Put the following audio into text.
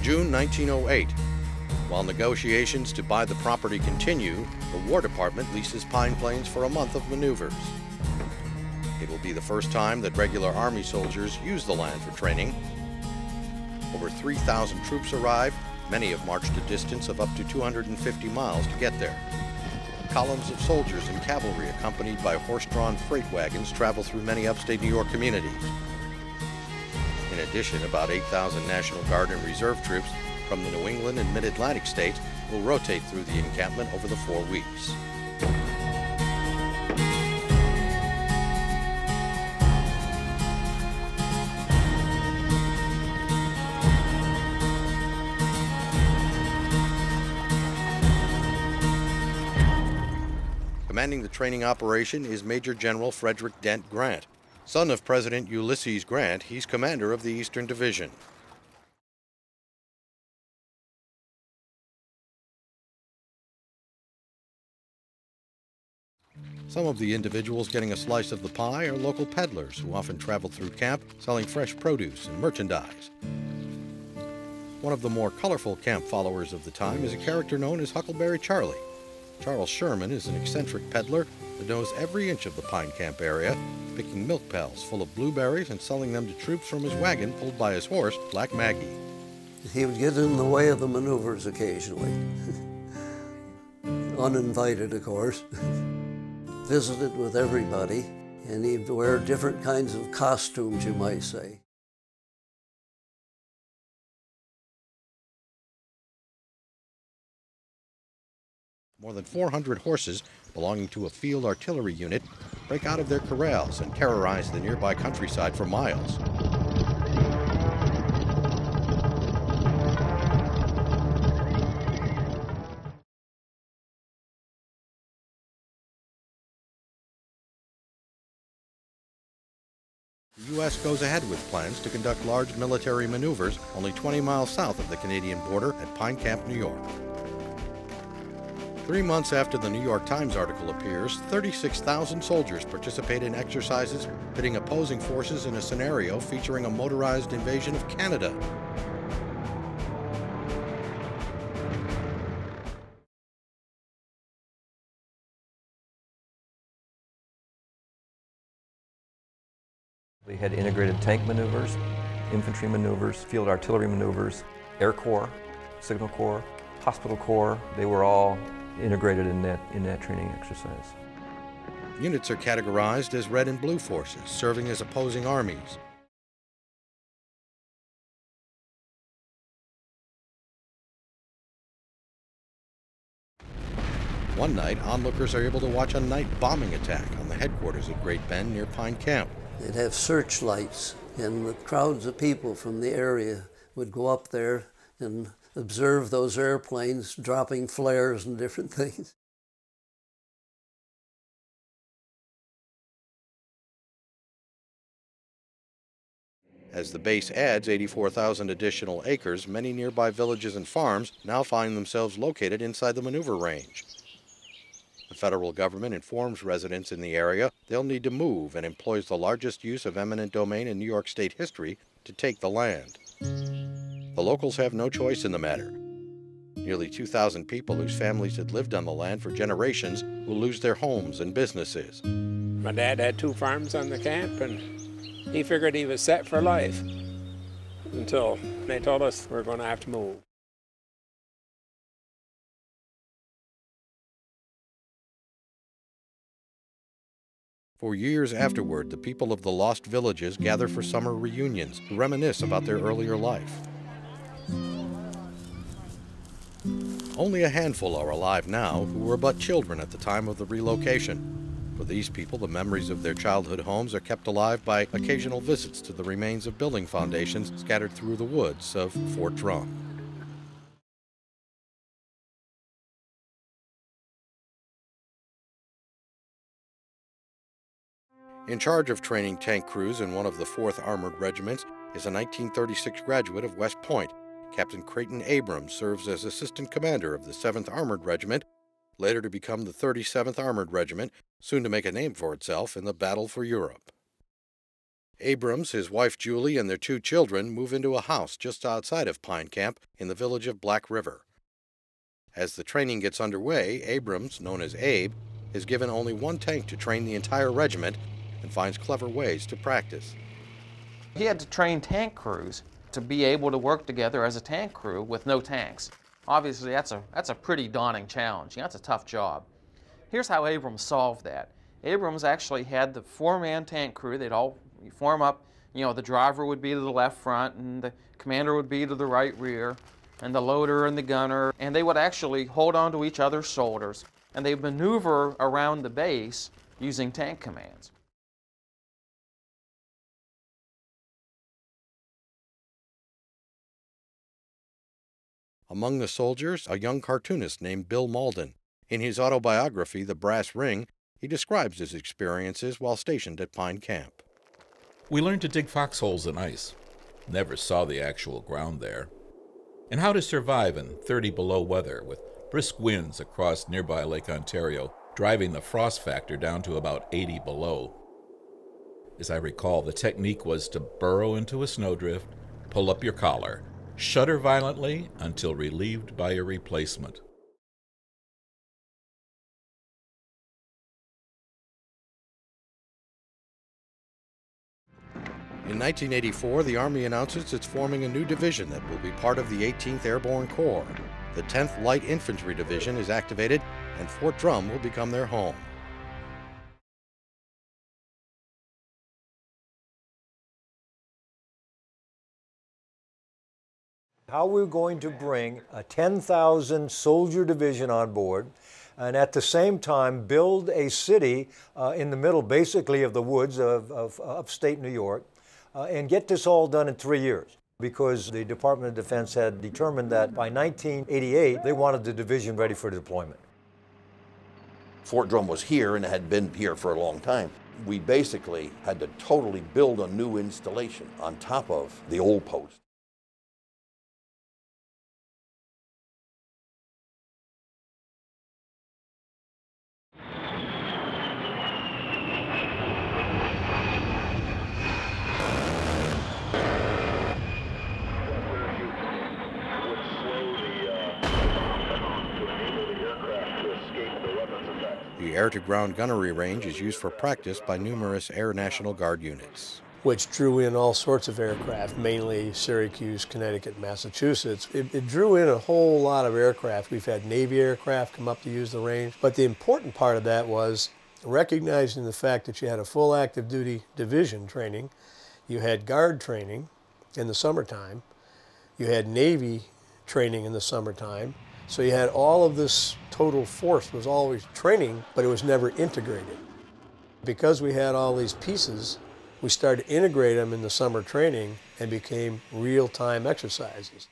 June 1908. While negotiations to buy the property continue, the War Department leases Pine Plains for a month of maneuvers. It will be the first time that regular Army soldiers use the land for training. Over 3,000 troops arrive. Many have marched a distance of up to 250 miles to get there. Columns of soldiers and cavalry accompanied by horse-drawn freight wagons travel through many upstate New York communities. In addition, about 8,000 National Guard and Reserve troops from the New England and Mid-Atlantic states will rotate through the encampment over the 4 weeks. Commanding the training operation is Major General Frederick Dent Grant. Son of President Ulysses Grant, he's commander of the Eastern Division. Some of the individuals getting a slice of the pie are local peddlers who often travel through camp selling fresh produce and merchandise. One of the more colorful camp followers of the time is a character known as Huckleberry Charlie. Charles Sherman is an eccentric peddler that knows every inch of the Pine Camp area, picking milk pails full of blueberries and selling them to troops from his wagon pulled by his horse, Black Maggie. He would get in the way of the maneuvers occasionally. Uninvited, of course. Visited with everybody, and he'd wear different kinds of costumes, you might say. More than 400 horses belonging to a field artillery unit break out of their corrals and terrorize the nearby countryside for miles. The U.S. goes ahead with plans to conduct large military maneuvers only 20 miles south of the Canadian border at Pine Camp, New York. 3 months after the New York Times article appears, 36,000 soldiers participate in exercises pitting opposing forces in a scenario featuring a motorized invasion of Canada. We had integrated tank maneuvers, infantry maneuvers, field artillery maneuvers, Air Corps, Signal Corps, Hospital Corps. They were all integrated in that training exercise. Units are categorized as red and blue forces, serving as opposing armies. One night, onlookers are able to watch a night bombing attack on the headquarters at Great Bend near Pine Camp. They'd have searchlights, and the crowds of people from the area would go up there and observe those airplanes dropping flares and different things. As the base adds 84,000 additional acres, many nearby villages and farms now find themselves located inside the maneuver range. The federal government informs residents in the area they'll need to move and employs the largest use of eminent domain in New York State history to take the land. The locals have no choice in the matter. Nearly 2,000 people whose families had lived on the land for generations will lose their homes and businesses. My dad had 2 farms on the camp, and he figured he was set for life until they told us we're going to have to move. For years afterward, the people of the lost villages gather for summer reunions to reminisce about their earlier life. Only a handful are alive now who were but children at the time of the relocation. For these people, the memories of their childhood homes are kept alive by occasional visits to the remains of building foundations scattered through the woods of Fort Drum. In charge of training tank crews in one of the 4th Armored Regiments is a 1936 graduate of West Point. Captain Creighton Abrams serves as assistant commander of the 7th Armored Regiment, later to become the 37th Armored Regiment, soon to make a name for itself in the battle for Europe. Abrams, his wife Julie, and their 2 children move into a house just outside of Pine Camp in the village of Black River. As the training gets underway, Abrams, known as Abe, is given only 1 tank to train the entire regiment and finds clever ways to practice. He had to train tank crews to be able to work together as a tank crew with no tanks. Obviously, that's a pretty daunting challenge. That's a tough job. Here's how Abrams solved that. Abrams actually had the 4-man tank crew. They'd all form up. The driver would be to the left front, and the commander would be to the right rear, and the loader and the gunner, and they would actually hold on to each other's shoulders, and they'd maneuver around the base using tank commands. Among the soldiers, a young cartoonist named Bill Mauldin. In his autobiography, The Brass Ring, he describes his experiences while stationed at Pine Camp. We learned to dig foxholes in ice. Never saw the actual ground there. And how to survive in 30 below weather with brisk winds across nearby Lake Ontario, driving the frost factor down to about 80 below. As I recall, the technique was to burrow into a snowdrift, pull up your collar, shudder violently until relieved by a replacement. In 1984, the Army announces it's forming a new division that will be part of the 18th Airborne Corps. The 10th Light Infantry Division is activated, and Fort Drum will become their home. How we're going to bring a 10,000 soldier division on board, and at the same time build a city in the middle, basically, of the woods of upstate New York, and get this all done in 3 years. Because the Department of Defense had determined that by 1988, they wanted the division ready for deployment. Fort Drum was here and had been here for a long time. We basically had to totally build a new installation on top of the old post. The air-to-ground gunnery range is used for practice by numerous Air National Guard units, which drew in all sorts of aircraft, mainly Syracuse, Connecticut, Massachusetts. It drew in a whole lot of aircraft. We've had Navy aircraft come up to use the range. But the important part of that was recognizing the fact that you had a full active duty division training, you had Guard training in the summertime, you had Navy training in the summertime, so you had all of this total force was always training, but it was never integrated. Because we had all these pieces, we started to integrate them in the summer training and became real-time exercises.